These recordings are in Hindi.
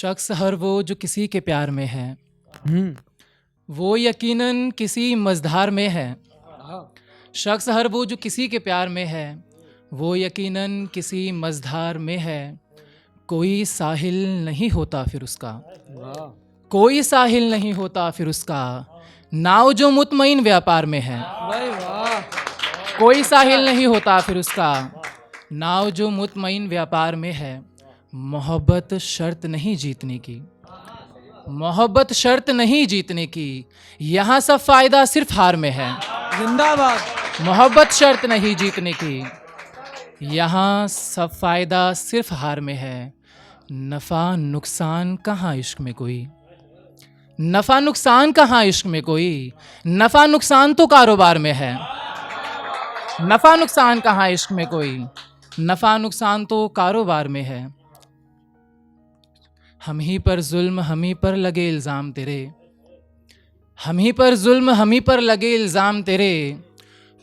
शख्स हर वो जो किसी के प्यार में है, हम्म वो यकीनन किसी मझधार में है। हाँ शख्स हर वो जो किसी के प्यार में है, वो यकीनन किसी मझधार में है। कोई साहिल नहीं होता फिर उसका, वाह कोई साहिल नहीं होता फिर उसका। नाव जो मुतमईन व्यापार में है, भाई वाह कोई साहिल नहीं होता फिर उसका। नाव जो मुतमईन व्यापार में है। मोहब्बत शर्त नहीं जीतने की, मोहब्बत शर्त नहीं जीतने की। यहाँ सब फायदा सिर्फ हार में है। जिंदाबाद मोहब्बत शर्त नहीं जीतने की, यहाँ सब फायदा सिर्फ हार में है। नफ़ा नुकसान कहाँ इश्क में कोई, नफ़ा नुकसान कहाँ इश्क में कोई। नफ़ा नुकसान तो कारोबार में है। नफ़ा नुकसान कहाँ इश्क में कोई, नफ़ा नुकसान तो कारोबार में है। हम ही पर जुल्म हम ही पर लगे इल्ज़ाम तेरे, हम ही पर जुल्म हम ही पर लगे इल्ज़ाम तेरे।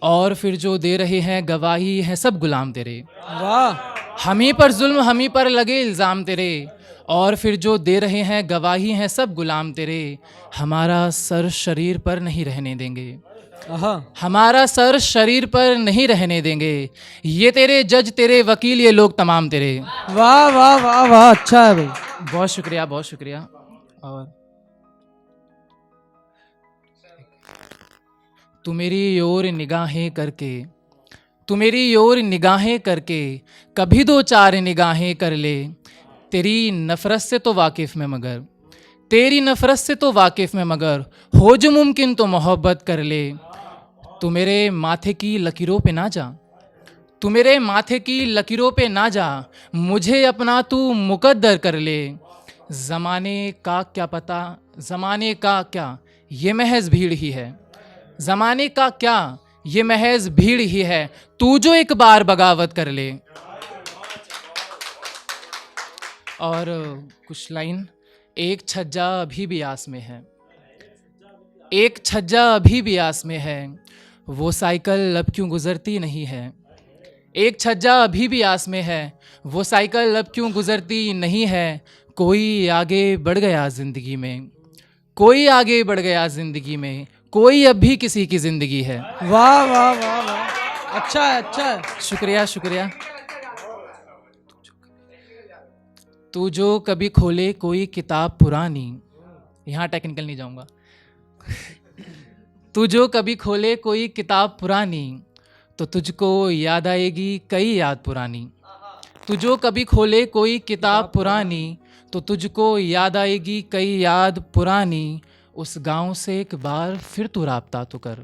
और फिर जो दे रहे हैं गवाही हैं सब गुलाम तेरे। वाह हम ही पर जुल्म हम ही पर लगे इल्ज़ाम तेरे, और फिर जो दे रहे हैं गवाही हैं सब गुलाम तेरे। हमारा सर शरीर पर नहीं रहने देंगे, हाँ हमारा सर शरीर पर नहीं रहने देंगे। ये तेरे जज तेरे वकील ये लोग तमाम तेरे। वाह वाह वाह वाह अच्छा है भाई बहुत शुक्रिया, बहुत शुक्रिया। और तू मेरी ओर निगाहें करके, तू मेरी ओर निगाहें करके कभी दो चार निगाहें कर ले। तेरी नफ़रत से तो वाकिफ़ में मगर, तेरी नफ़रत से तो वाकिफ़ में मगर, हो जो मुमकिन तो मोहब्बत कर ले। तू मेरे माथे की लकीरों पे ना जा, तू मेरे माथे की लकीरों पे ना जा। मुझे अपना तू मुकद्दर कर ले। ज़माने का क्या पता, ज़माने का क्या ये महज भीड़ ही है, ज़माने का क्या ये महज भीड़ ही है। तू जो एक बार बगावत कर ले। और कुछ लाइन। एक छज्जा अभी भी आस में है, एक छज्जा अभी भी आस में है। वो साइकिल अब क्यों गुजरती नहीं है। एक छज्जा अभी भी आस में है, वो साइकिल अब क्यों गुजरती नहीं है। कोई आगे बढ़ गया ज़िंदगी में, कोई आगे बढ़ गया ज़िंदगी में। कोई अब भी किसी की ज़िंदगी है। वाह वाह वाह वाह अच्छा है अच्छा है शुक्रिया, शुक्रिया। तू जो कभी खोले कोई किताब पुरानी, यहाँ टेक्निकल नहीं जाऊँगा। तू जो कभी खोले कोई किताब पुरानी, तो तुझको याद आएगी कई याद पुरानी। तू जो कभी खोले कोई किताब पुरानी, तो तुझको याद आएगी कई याद पुरानी। उस गांव से एक बार फिर तू राब्ता तो कर,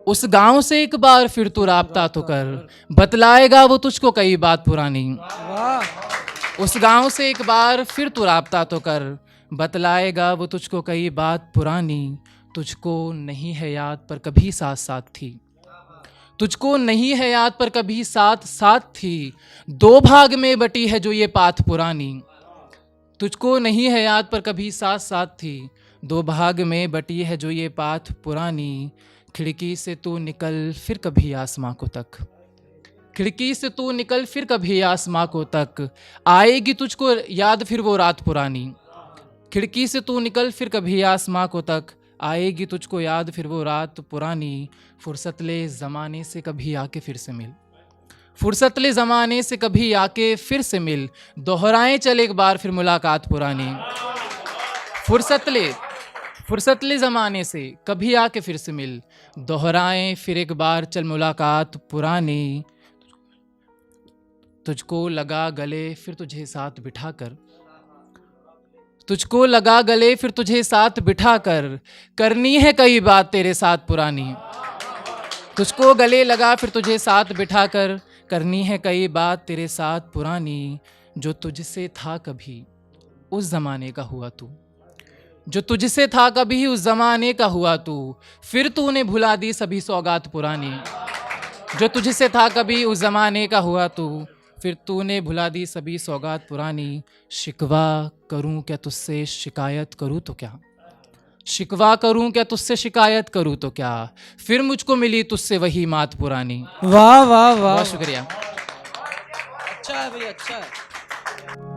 उस गांव से एक बार फिर तू राब्ता तो कर। बतलाएगा वो तुझको कई बात पुरानी। वाह उस गांव से एक बार फिर तू राब्ता तो कर। बतलाएगा वो तुझको कई बात पुरानी। तुझको नहीं है याद पर कभी साथ साथ थी, तुझको नहीं है याद पर कभी साथ साथ थी। दो भाग में बटी है जो ये पाथ पुरानी। तुझको नहीं है याद पर कभी साथ साथ थी, दो भाग में बटी है जो ये पाथ पुरानी। खिड़की से तू निकल फिर कभी आसमां को तक, खिड़की से तू निकल फिर कभी आसमां को तक। आएगी तुझको याद फिर वो रात पुरानी। खिड़की से तू निकल फिर कभी आसमां को तक, आएगी तुझको याद फिर वो रात पुरानी। फुर्सत ले ज़माने से कभी आके फिर से मिल, फुर्सत ले ज़माने से कभी आके फिर से मिल। दोहराएं चल एक बार फिर मुलाकात पुरानी। फुर्सत ले ज़माने से कभी आके फिर से मिल। दोहराएं फिर एक बार चल मुलाकात पुरानी। तुझको लगा गले फिर तुझे साथ बिठा कर, तुझको लगा गले फिर तुझे साथ बिठा कर। करनी है कई बात तेरे साथ पुरानी। तुझको गले लगा फिर तुझे साथ बिठा कर। करनी है कई बात तेरे साथ पुरानी। जो तुझसे था कभी उस ज़माने का हुआ तू, जो तुझसे था कभी उस ज़माने का हुआ तू। फिर तूने भुला दी सभी सौगात पुरानी। जो तुझसे था कभी उस ज़माने का हुआ तू, फिर तूने भुला दी सभी सौगात पुरानी। शिकवा करूं क्या तुझसे शिकायत करूं तो क्या, शिकवा करूं क्या तुझसे शिकायत करूं तो क्या। फिर मुझको मिली तुझसे वही मात पुरानी। वाह वाह वाह बहुत शुक्रिया। अच्छा है भाई अच्छा है